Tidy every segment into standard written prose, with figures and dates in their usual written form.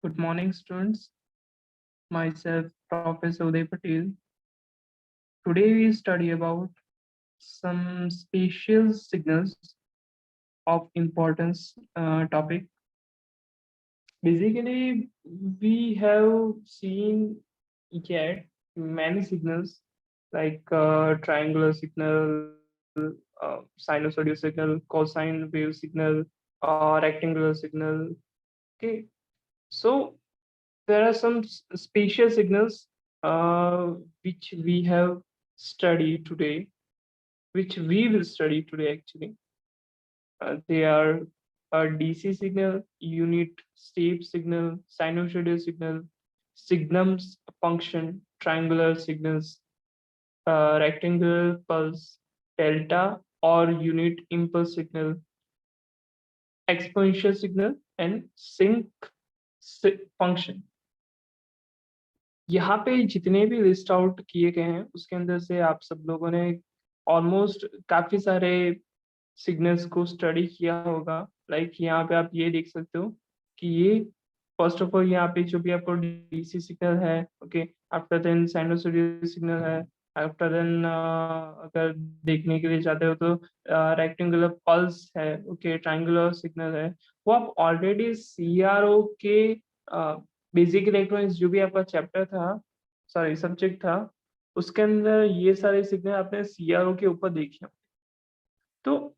Good morning, students. Myself, Professor Uday Patel. Today we study about some spatial signals of importance topic. Basically, we have seen yet many signals like triangular signal, sinusoidal signal, cosine wave signal, rectangular signal. Okay, so there are some spatial signals which we have studied today, which we will study today actually. They are a DC signal, unit step signal, sinusoidal signal, signums function, triangular signals, rectangular pulse, delta or unit impulse signal, exponential signal, and sync function. यहाँ पे जितने भी list out किए गए हैं उसके अंदर से आप सब लोगों ने ऑलमोस्ट काफी सारे सिग्नल्स को स्टडी किया होगा। लाइक यहाँ पे आप ये देख सकते हो कि ये फर्स्ट ऑफ ऑल यहाँ पे जो भी आपको डीसी सिग्नल है, okay, after then sinusoidal signal है, आफ्टर देन अगर देखने के लिए चाहते हो तो रेक्टेंगुलर पल्स है, ओके, ट्रायंगुलर सिग्नल है। वो आप ऑलरेडी सीआरओ के बेसिक इलेक्ट्रॉनिक्स जो भी आपका चैप्टर था, सॉरी सब्जेक्ट था, उसके अंदर ये सारे सिग्नल आपने सीआरओ के ऊपर देखे। तो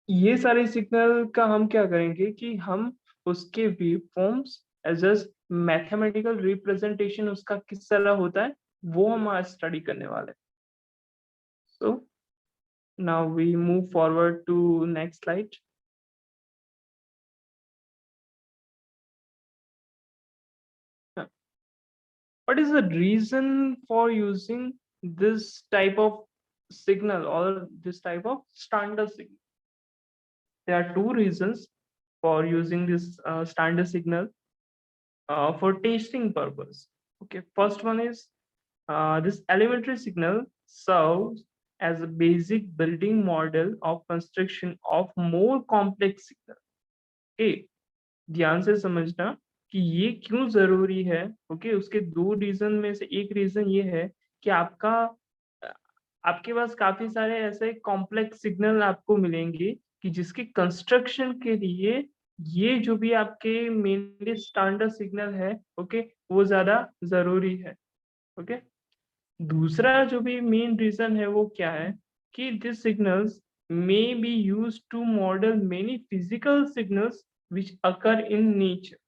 ये सारे सिग्नल का हम क्या करेंगे कि हम उसके wave forms as a mathematical representation उसका किस तरह होता है वो हम आज स्टडी करने वाले हैं। So now we move forward to next slide. What is the reason for using this type of signal or this type of standard signal? There are two reasons for using this standard signal for testing purpose. Okay, first one is this elementary signal serves as a basic building model of construction of more complex signal. Okay, ध्यान से समझना कि ये क्यों जरूरी है। Okay, उसके दो रीजन में से एक रीजन ये है कि अ, आपके पास काफी सारे ऐसे कॉम्प्लेक्स सिग्नल आपको मिलेंगे कि जिसके कंस्ट्रक्शन के लिए ये जो भी आपके मेनली स्टैंडर्ड सिग्नल है, ओके, वो ज्यादा जरूरी है। ओके, दूसरा जो भी मेन रीजन है वो क्या है कि this signals may be used to model many physical signals which occur in nature।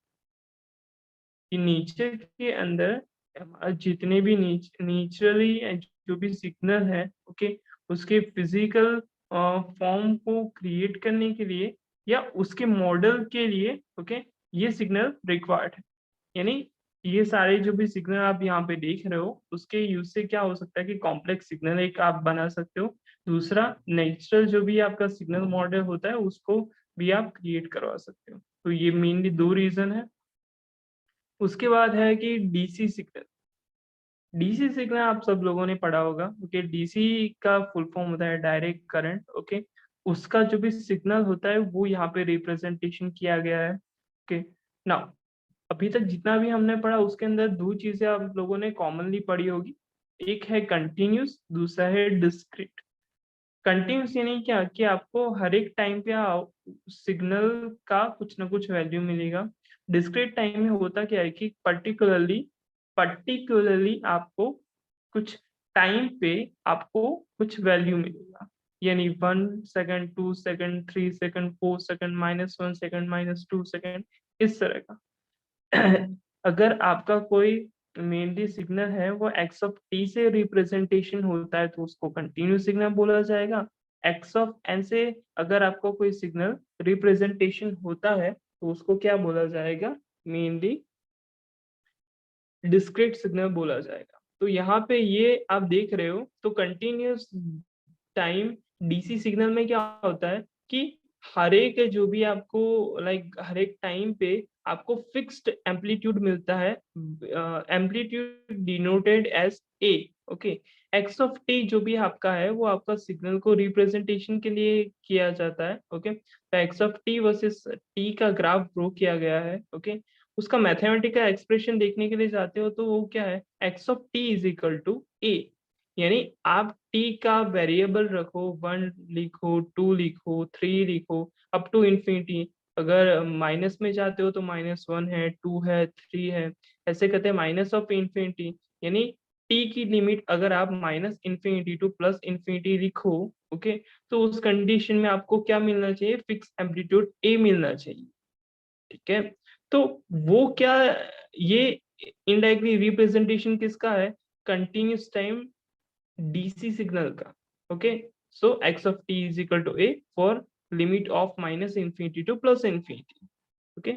कि नेचर के अंदर जितने भी नेचुरली जो भी सिग्नल है, ओके, उसके फिजिकल फॉर्म को क्रिएट करने के लिए या उसके मॉडल के लिए, ओके, ये सिग्नल रिक्वायर्ड है। यानी ये सारे जो भी सिग्नल आप यहाँ पे देख रहे हो उसके यूज से क्या हो सकता है कि कॉम्प्लेक्स सिग्नल एक आप बना सकते हो। दूसरा, नेचुरल जो भी आपका सिग्नल मॉडल होता है उसको भी आप क्रिएट करवा सकते हो। तो ये मेनली दो रीजन है। उसके बाद है कि डीसी सिग्नल। डीसी सिग्नल आप सब लोगों ने पढ़ा होगा। ओके, डीसी का फुल फॉर्म होता है डायरेक्ट करंट। ओके, उसका जो भी सिग्नल होता है वो यहाँ पे रिप्रेजेंटेशन किया गया है। ओके, नाउ अभी तक जितना भी हमने पढ़ा उसके अंदर दो चीजें आप लोगों ने कॉमनली पढ़ी होगी। एक है कंटिन्यूस, दूसरा है डिस्क्रीट। कंटिन्यूस यानी क्या कि आपको हर एक टाइम पे सिग्नल का कुछ ना कुछ वैल्यू मिलेगा। डिस्क्रीट टाइम में होता क्या है कि पर्टिकुलरली आपको कुछ टाइम पे आपको कुछ वैल्यू मिलेगा। यानी 1 second, 2 second, 3 second, 4 second, -1 second, -2 second, इस तरह का। अगर आपका कोई मेनली सिग्नल है वो एक्स ऑफ टी से रिप्रेजेंटेशन होता है तो उसको कंटिन्यूस सिग्नल बोला जाएगा। एक्स ऑफ एन से अगर आपको कोई सिग्नल रिप्रेजेंटेशन होता है तो उसको क्या बोला जाएगा? मेनली डिस्क्रीट सिग्नल बोला जाएगा। तो यहाँ पे ये आप देख रहे हो तो कंटिन्यूस टाइम डीसी सिग्नल में क्या होता है कि हर एक जो भी आपको हर एक टाइम पे आपको फिक्स्ड एम्पलीट्यूड मिलता है। Amplitude denoted as A. Okay, X of T जो भी आपका है वो आपका सिग्नल को रिप्रेजेंटेशन के लिए किया जाता है। ओके, तो x of T versus T का ग्राफ ड्रॉ किया गया है। ओके, उसका मैथमेटिकल एक्सप्रेशन देखने के लिए जाते हो तो वो क्या है, x of T is equal to a, यानी आप टी का वेरिएबल रखो, 1 लिखो, 2 लिखो, 3 लिखो, अप टू इंफिनिटी। अगर माइनस में जाते हो तो -1 है, 2 है, 3 है, ऐसे कहते हैं माइनस ऑफ इंफिनिटी। यानी टी की लिमिट अगर आप minus infinity to plus infinity लिखो, ओके, तो उस कंडीशन में आपको क्या मिलना चाहिए, फिक्स एम्पलीट्यूड ए मिलना चाहिए। ठीक है, तो वो क्या, ये इनडायरेक्टली रिप्रेजेंटेशन किसका है, कंटिन्यूस टाइम डीसी सिग्नल का। Okay, so X of T is equal to A for limit of minus infinity to plus infinity. Okay,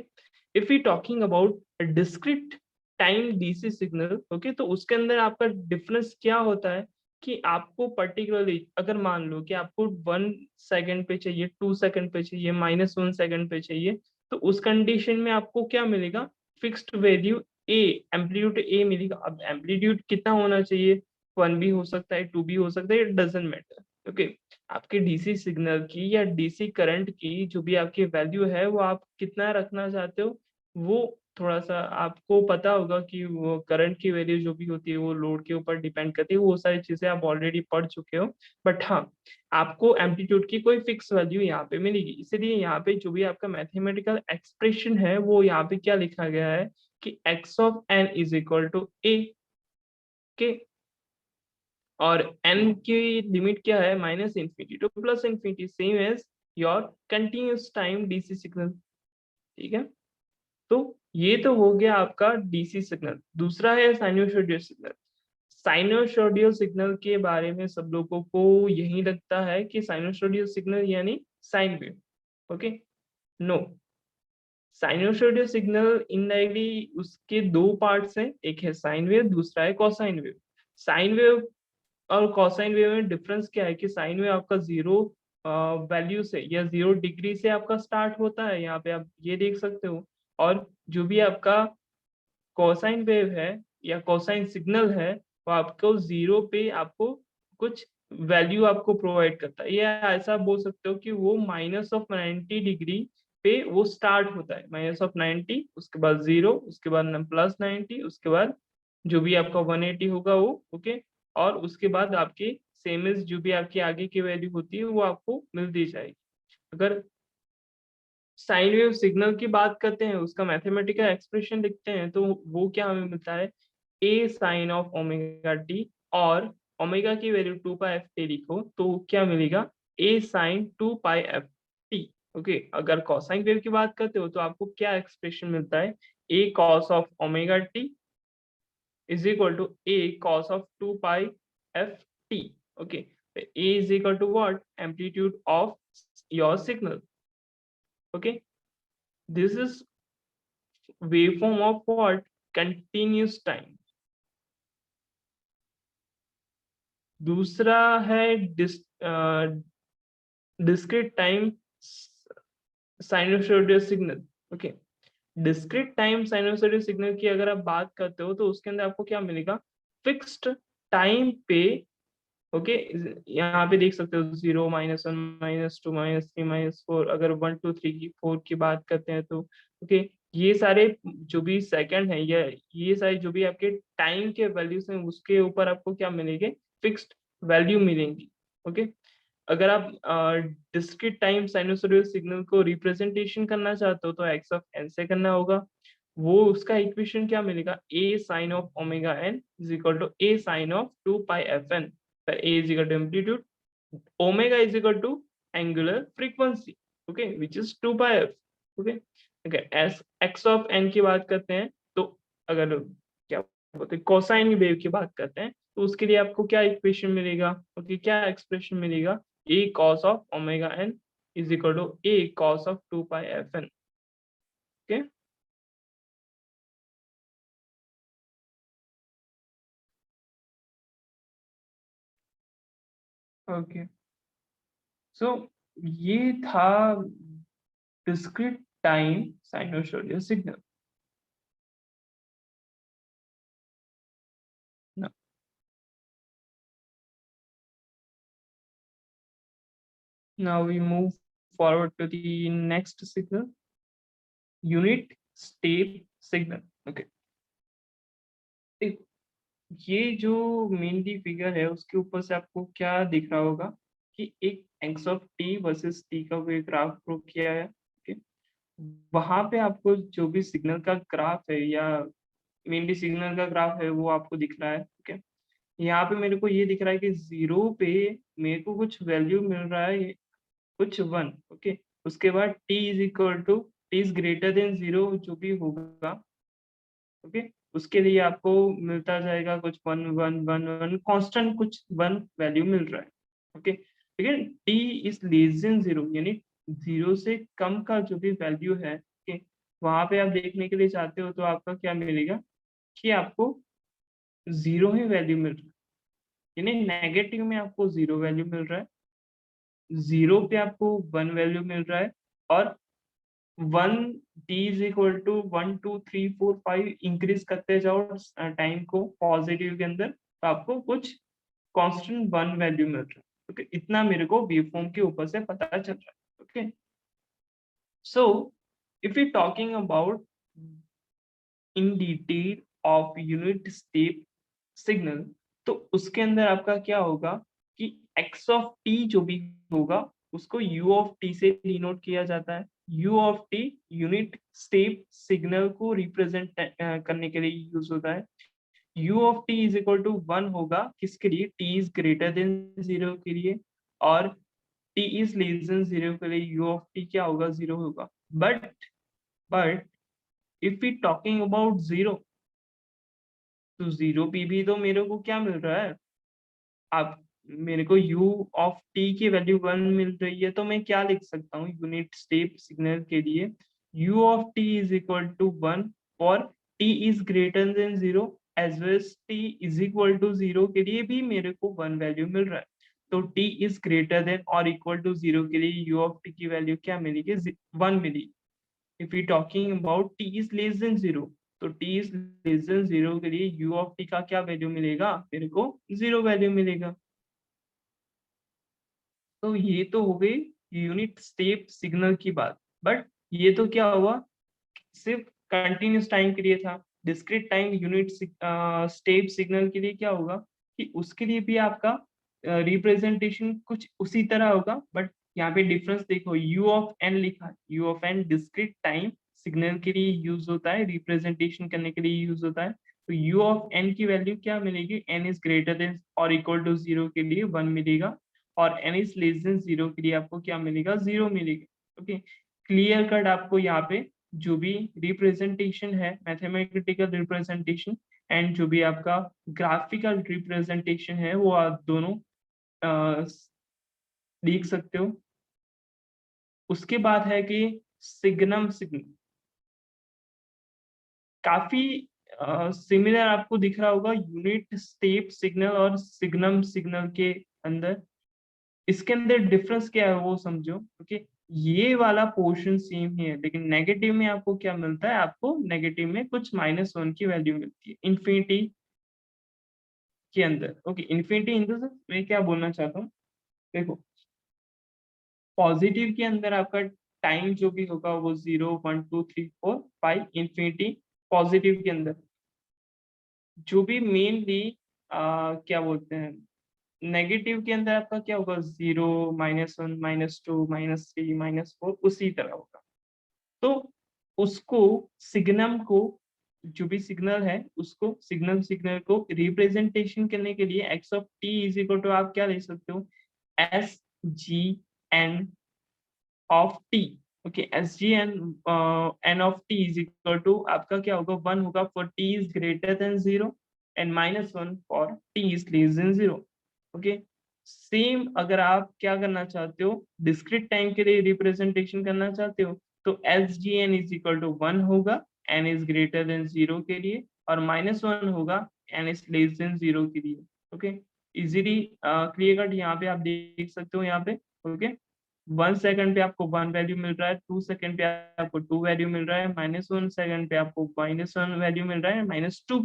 if you talking about discrete time DC signal, okay, तो उसके अंदर आपका difference क्या होता है कि आपको पर्टिकुलरली अगर मान लो कि आपको 1 सेकंड पे चाहिए, 2 सेकंड पे चाहिए, -1 सेकंड पे चाहिए, तो उस कंडीशन में आपको क्या मिलेगा, फिक्स्ड वैल्यू ए, एम्पलीट्यूड ए मिलेगा। अब एम्पलीट्यूड कितना होना चाहिए, 1 भी हो सकता है, 2 भी हो सकता है, इट डजेंट मैटर। ओके, आपके डीसी सिग्नल की या डीसी करंट की जो भी आपकी वैल्यू है वो आप कितना रखना चाहते हो, वो थोड़ा सा आपको पता होगा कि वो करंट की वैल्यू जो भी होती है वो लोड के ऊपर डिपेंड करती है, वो सारी चीजें आप ऑलरेडी पढ़ चुके हो। बट हाँ, आपको एम्पलीट्यूड की कोई फिक्स वैल्यू यहाँ पे मिलेगी, इसलिए यहाँ पे जो भी आपका मैथमेटिकल एक्सप्रेशन है वो यहाँ पे क्या लिखा गया है कि x of N is equal to a के, और n की लिमिट क्या है, minus infinity to plus infinity, same as your continuous time DC signal. ठीक है, तो ये तो हो गया आपका डीसी सिग्नल। दूसरा है साइनोसॉइडल सिग्नल। साइनोसॉइडल सिग्नल के बारे में सब लोगों को यही लगता है कि साइनोसॉइडल सिग्नल यानी sine wave. Okay, no, sinusoidal signal indirectly उसके दो पार्ट्स हैं, एक है साइन वेव, दूसरा है कोसाइन वेव। साइन वेव और कोसाइन वेव में डिफरेंस क्या है कि साइन वेव आपका 0 वैल्यू से या 0 डिग्री से आपका स्टार्ट होता है, यहाँ पे आप ये देख सकते हो, और जो भी आपका कोसाइन वेव है या कोसाइन सिग्नल है वो आपको 0 पे आपको कुछ वैल्यू आपको प्रोवाइड करता है, या ऐसा बोल सकते हो कि वो -90 डिग्री पे वो स्टार्ट होता है, -90, उसके बाद 0, उसके बाद +90, उसके बाद जो भी आपका 180 होगा वो, ओके, और उसके बाद आपके सेम एज जो भी आपकी आगे की वैल्यू होती है वो आपको मिलती जाएगी। अगर साइन वेव सिग्नल की बात करते हैं, उसका मैथमेटिकल एक्सप्रेशन लिखते हैं, तो वो क्या हमें मिलता है, ए साइन ऑफ ओमेगा टी, और ओमेगा की वैल्यू 2π/f लिखो तो क्या मिलेगा, ए साइन 2π/f। ओके, अगर कोसाइन वेव की बात करते हो तो आपको क्या एक्सप्रेशन मिलता है, a cos of omega t is equal to a cos of 2π/f। Okay, a is equal to what, amplitude of your signal. Okay, this is waveform of what, continuous time। दूसरा है discrete time sinusoidal signal. Okay, discrete time sinusoidal signal की अगर आप बात करते हो तो उसके अंदर आपको क्या मिलेगा, फिक्स्ड टाइम पे। ओके, यहाँ पे देख सकते हो 0, -1, -2, -3, -4, अगर 1, 2, 3 की 4 की बात करते हैं तो ओके, ये सारे जो भी सेकंड है या ये सारे जो भी आपके टाइम के वैल्यूज हैं उसके ऊपर आपको क्या मिलेंगे, फिक्स्ड वैल्यू मिलेंगी। ओके, अगर आप डिस्क्रीट टाइम साइनोसॉइडल सिग्नल को रिप्रेजेंटेशन करना चाहते हो तो एक्स ऑफ एन से करना होगा। वो उसका इक्वेशन क्या मिलेगा, a sine of omega n is equal to a sine of 2π/f n, where a is equal to amplitude, omega is equal to angular frequency, okay, which is 2π/f। okay, okay, as x of n की बात करते हैं तो अगर क्या बोलते हैं cosine wave की बात करते हैं तो उसके लिए आपको क्या इक्वेशन मिलेगा, ओके, क्या एक्सप्रेशन मिलेगा, a cos of omega n is equal to a cos of 2π/f n। okay, okay, so ये था discrete time sinusoidal signal. Now we move forward to the next signal, unit step signal. Okay, ये जो mainly figure है उसके ऊपर से आपको क्या दिख रहा होगा कि एक x of T versus T का कोई ग्राफ प्रूव किया है। ओके, वहां पे आपको जो भी सिग्नल का ग्राफ है या मेनली सिग्नल का ग्राफ है वो आपको दिख रहा है। ओके, यहाँ पे मेरे को ये दिख रहा है कि जीरो पे मेरे को कुछ वैल्यू मिल रहा है, कुछ वन। ओके, उसके बाद T is equal to, T is greater than zero जो भी होगा। ओके, उसके लिए आपको मिलता जाएगा कुछ one one one one constant कुछ वन वैल्यू मिल रहा है। ओके, लेकिन T is less than zero, यानी जीरो से कम का जो भी वैल्यू है, ओके, वहां पे आप देखने के लिए चाहते हो तो आपका क्या मिलेगा कि आपको जीरो ही वैल्यू मिल रहा है, यानी नेगेटिव में आपको जीरो वैल्यू मिल रहा है, जीरो पे आपको वन वैल्यू मिल रहा है, और one, T is equal to 1 2 3 4 5 increase करते जाओ टाइम को पॉजिटिव के अंदर, तो आपको कुछ कांस्टेंट वन वैल्यू मिल रहा है। ओके, इतना मेरे को वेव फॉर्म के ऊपर से पता चल रहा है। Okay, so if you talking about in detail of unit step signal, तो उसके अंदर आपका क्या होगा कि एक्स ऑफ टी जो भी होगा उसको यू ऑफ टी से डिनोट किया जाता है। U of T unit step signal को रिप्रेजेंट करने के लिए यूज होता है। U of T is equal to one होगा किसके लिए, T is greater than zero के लिए, और T is less than zero के लिए यू ऑफ टी क्या होगा, जीरो होगा। But if we talking about zero, तो जीरो पे भी तो मेरे को क्या मिल रहा है, आप मेरे को u ऑफ t की वैल्यू वन मिल रही है, तो मैं क्या लिख सकता हूँ यूनिट स्टेप सिग्नल के लिए, u of t is equal to one for t is greater than zero, as well as t is equal to zero के लिए भी मेरे को वन वैल्यू मिल रहा है। तो t इज ग्रेटर देन और इक्वल टू जीरो के लिए u ऑफ t की वैल्यू क्या मिलेगी, वन मिली। If you talking about t is less than zero, तो t is less than zero के लिए u ऑफ t का क्या वैल्यू मिलेगा, मेरे को जीरो वैल्यू मिलेगा। तो ये तो हो गई यूनिट स्टेप सिग्नल की बात। बट ये तो क्या हुआ, सिर्फ कंटिन्यूस टाइम के लिए था। Discrete time unit step signal के लिए क्या होगा कि उसके लिए भी आपका रिप्रेजेंटेशन कुछ उसी तरह होगा, बट यहाँ पे डिफरेंस देखो, यू ऑफ एन लिखा है, U of N discrete time signal के लिए यूज होता है, रिप्रेजेंटेशन करने के लिए यूज होता है। तो यू ऑफ एन की वैल्यू क्या मिलेगी, एन इज ग्रेटर देन और इक्वल टू जीरो के लिए वन मिलेगा, और N is less than zero के लिए आपको क्या मिलेगा, जीरो मिलेगा। ओके, क्लियर कट आपको यहाँ पे जो भी रिप्रेजेंटेशन है, मैथमेटिकल रिप्रेजेंटेशन एंड जो भी आपका ग्राफिकल रिप्रेजेंटेशन है, वो आप दोनों अ, देख सकते हो। उसके बाद है कि सिग्नम सिग्नल, काफी सिमिलर आपको दिख रहा होगा यूनिट स्टेप सिग्नल और सिग्नम सिग्नल के अंदर। इसके अंदर डिफरेंस क्या है वो समझो। ओके, ये वाला पोर्शन सेम ही है, लेकिन नेगेटिव में आपको क्या मिलता है, आपको नेगेटिव में कुछ माइनस वन की वैल्यू मिलती है इन्फिनिटी के अंदर। Okay, infinity in the sense मैं क्या बोलना चाहता हूँ, देखो पॉजिटिव के अंदर आपका टाइम जो भी होगा वो 0 1 2 3 4 5 इन्फिनिटी। पॉजिटिव के अंदर जो भी मेनली क्या बोलते हैं, नेगेटिव के अंदर आपका क्या होगा, 0 -1 -2 -3 -4 उसी तरह होगा। तो उसको सिग्नम को, जो भी सिग्नल है उसको सिग्नल सिग्नल को रिप्रेजेंटेशन करने के लिए X of T is equal to आप क्या ले सकते हो, S ji N of T. Okay, S ji N N of T is equal to आपका क्या होगा, वन होगा for T is greater than zero, and -1 for T is less than zero. Okay, same अगर आप क्या करना चाहते हो, डिस्क्रीट टाइम के लिए रिप्रेजेंटेशन करना चाहते हो, तो s ji n is equal to one होगा n is greater than zero के लिए, और -1 होगा n is less than zero के लिए। ओके, इजीली क्लियर कट यहाँ पे आप देख सकते हो यहाँ पे। ओके, 1 सेकंड पे आपको वन वैल्यू मिल रहा है, 2 सेकंड पे आपको टू वैल्यू मिल रहा है, -1 सेकंड पे आपको -1 वैल्यू मिल रहा है, -2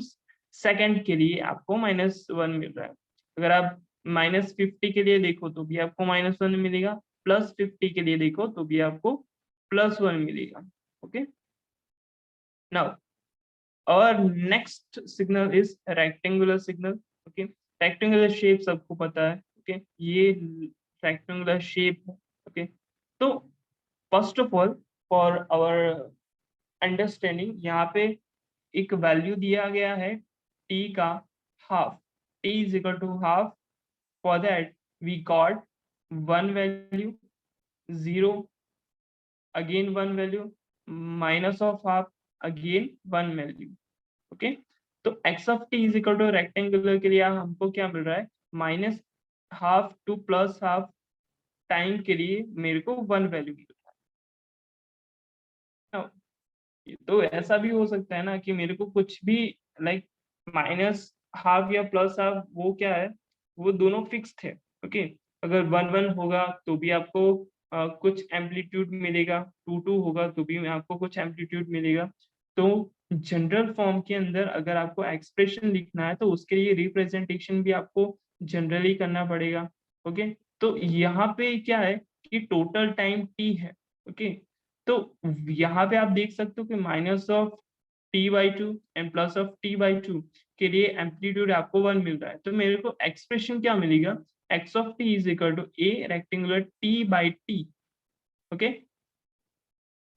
सेकंड के लिए आपको -1 मिल रहा है। अगर आप -50 के लिए देखो तो भी आपको -1 मिलेगा, +50 के लिए देखो तो भी आपको +1 मिलेगा। ओके, नाउ और next signal is rectangular signal. Okay, rectangular shape सबको पता है। ओके, ये रेक्टेंगुलर शेप है। ओके, तो first of all for our understanding, यहाँ पे एक वैल्यू दिया गया है t का half, t is equal to half. For that we got one value, zero, again one value, minus of half, again one value. Okay, तो x of T is equal two rectangular के लिए हमको क्या मिल रहा है, minus half two plus half time के लिए मेरे को वन वैल्यू मिल रहा है। तो ऐसा भी हो सकता है ना कि मेरे को कुछ भी लाइक माइनस हाफ या प्लस हाफ, वो क्या है, वो दोनों फिक्स थे। ओके, अगर वन वन होगा तो भी आपको कुछ एम्पलीट्यूड मिलेगा, टू टू होगा तो भी आपको कुछ एम्पलीट्यूड मिलेगा। तो जनरल फॉर्म के अंदर अगर आपको एक्सप्रेशन लिखना है तो उसके लिए रिप्रेजेंटेशन भी आपको जनरली करना पड़ेगा। ओके, तो यहाँ पे क्या है कि टोटल टाइम टी है। ओके, तो यहाँ पे आप देख सकते हो कि minus of t/2 and plus of t/2 के लिए एम्पलीट्यूड आपको वन मिल रहा है। तो मेरे को एक्सप्रेशन क्या मिलेगा, x of t is equal to a rectangular t/t। Okay,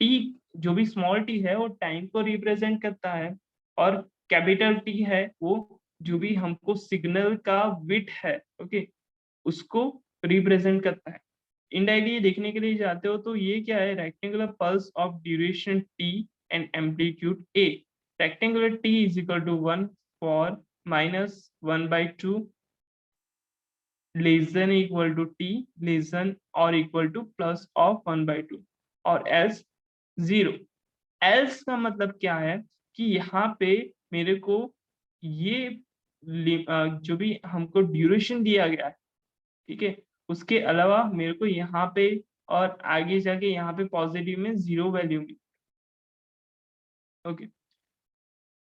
t जो भी स्मॉल t है वो टाइम को रिप्रेजेंट करता है, और कैपिटल T है वो जो भी हमको सिग्नल का विड्थ है, ओके, उसको रिप्रेजेंट करता है। इनडायरेक्टली देखने के लिए जाते हो तो ये क्या है, rectangular pulse of duration t and amplitude a। Rectangular t is equal to one for minus one by two less than equal to t less than और equal to plus of one by two, और else zero. Else का मतलब क्या है कि यहाँ पे मेरे को ये जो भी हमको ड्यूरेशन दिया गया है, ठीक है, उसके अलावा मेरे को यहाँ पे और आगे जाके यहाँ पे पॉजिटिव में जीरो वैल्यू मिली। ओके,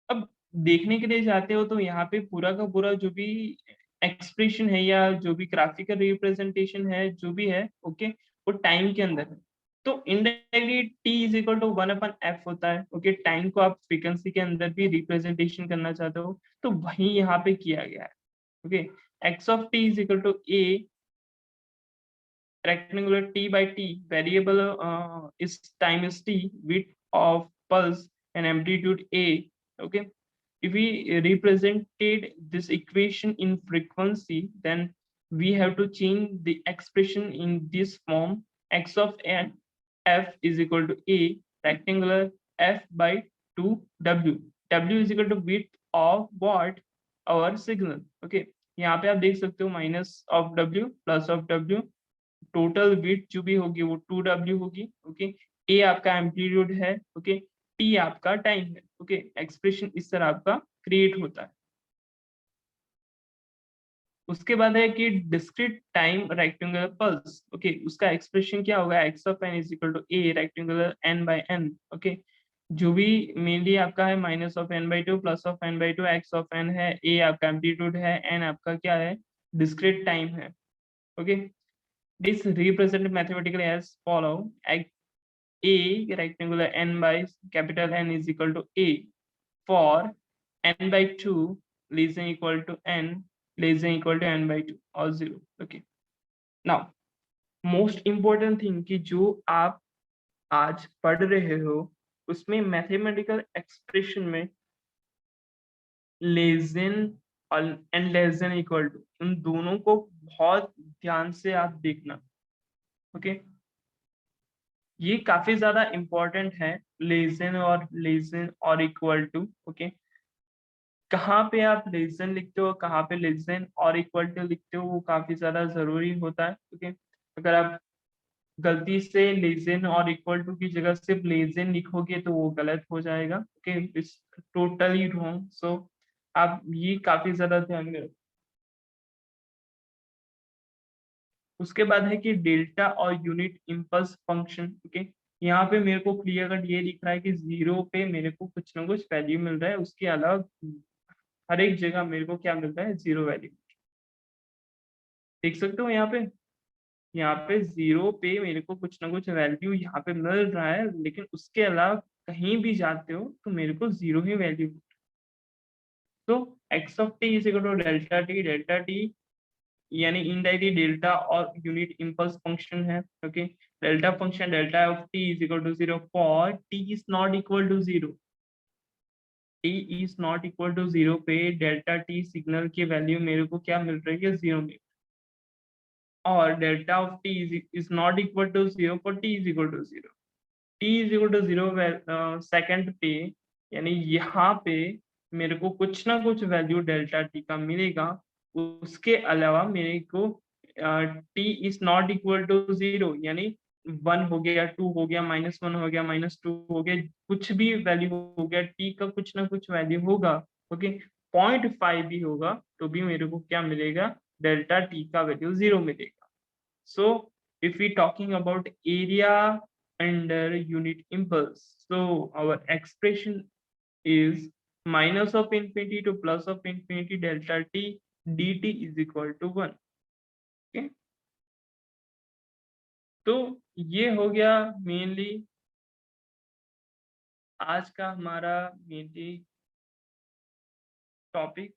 अब देखने के लिए जाते हो तो यहाँ पे पूरा का पूरा जो भी एक्सप्रेशन है या जो भी ग्राफिकल रिप्रेजेंटेशन है जो भी है, ओके, वो टाइम के अंदर है। तो indirectly T is equal to one upon F होता है। ओके, टाइम को आप फ्रीक्वेंसी के अंदर भी रिप्रेजेंटेशन करना चाहते हो तो वही यहाँ पे किया गया है। Okay, X of T is equal to A rectangular t by t variable is time is t, width of pulse and amplitude a. Okay, if we represented this equation in frequency, then we have to change the expression in this form: x of n f is equal to a rectangular f by 2 w, w is equal to width of what, our signal. Okay, यहाँ पे आप देख सकते हो minus of w plus of w, total width जो भी होगी वो 2w होगी। ओके, ए आपका एम्पलीट्यूड है। ओके, टी आपका टाइम है। ओके, एक्सप्रेशन इस तरह आपका क्रिएट होता है। उसके बाद है कि discrete time rectangular pulse. Okay, उसका एक्सप्रेशन क्या होगा, X of N is equal to A rectangular N by N. Okay, जो भी मेनली आपका है minus of N by two plus of N by two, X of N है, A आपका amplitude है, एन आपका क्या है, डिस्क्रीट टाइम है। Okay, this represented mathematically as follow: a rectangular n by capital N is equal to a for n by 2 less than equal to n less than equal to n by 2 or 0. Okay, now most important thing कि जो आप आज पढ़ रहे हो उसमें mathematical expression में less than and less than equal to, उन दोनों को बहुत ध्यान से आप देखना। ओके, ये काफी ज्यादा इंपॉर्टेंट है, लेस देन और इक्वल टू। ओके, कहाँ पे आप लेस देन लिखते हो, कहाँ पे लेस देन और इक्वल टू लिखते हो, वो काफी ज्यादा जरूरी होता है। ओके, अगर आप गलती से लेस देन और इक्वल टू की जगह सिर्फ लेस देन लिखोगे तो वो गलत हो जाएगा। Okay, it's totally wrong. So आप ये काफी ज्यादा ध्यान में रखो। उसके बाद है कि डेल्टा और यूनिट इम्पल्स फंक्शन। ओके, यहाँ पे मेरे को क्लियर कट ये दिख रहा है कि जीरो पे मेरे को कुछ ना कुछ वैल्यू मिल रहा है, उसके अलावा हर एक जगह मेरे को क्या मिल रहा है, जीरो वैल्यू। देख सकते हो यहाँ पे जीरो पे मेरे को कुछ ना कुछ वैल्यू यहाँ पे मिल रहा है, लेकिन उसके अलावा कहीं भी जाते हो तो मेरे को zero he value. So x of t is equal to delta t यानी इनडायरेक्टली डेल्टा और यूनिट इम्पल्स फंक्शन है. Okay, delta function delta of T is equal to 0 for T is not equal to 0. T is not equal to 0 पे delta T signal की value मेरे को क्या मिल रही है, 0 में. और delta of T is not equal to 0 for T is equal to 0. T is equal to 0 second पे, यानी यहाँ पे मेरे को कुछ ना कुछ वैल्यू डेल्टा टी का मिलेगा. उसके अलावा मेरे को T is not equal to 0 यानी 1 हो गया, 2 हो गया, -1 हो गया, -2 हो गया, कुछ भी वैल्यू हो गया, टी का कुछ ना कुछ वैल्यू होगा. ओके, 0.5 भी होगा तो भी मेरे को क्या मिलेगा, डेल्टा टी का वैल्यू 0 मिलेगा. So if we talking about area under unit impulse, so our expression is minus of infinity to plus of infinity delta t dt is equal to 1. Okay, तो ये हो गया मेनली आज का हमारा mainly topic.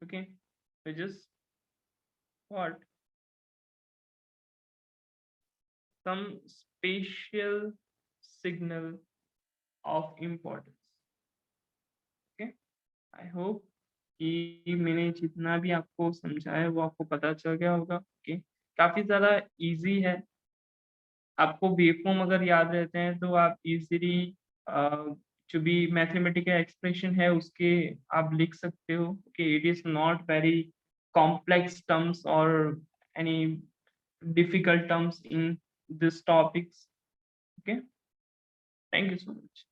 Okay, which is what some spatial signal of importance. Okay, I hope कि मैंने जितना भी आपको समझाया वो आपको पता चल गया होगा. ओके, काफी ज्यादा इजी है. आपको वेवफॉर्म अगर याद रहते हैं तो आप इजीली जो भी मैथमेटिकल एक्सप्रेशन है उसके आप लिख सकते हो. Okay, it is not very complex terms और any difficult terms in this topics. Okay, thank you so much.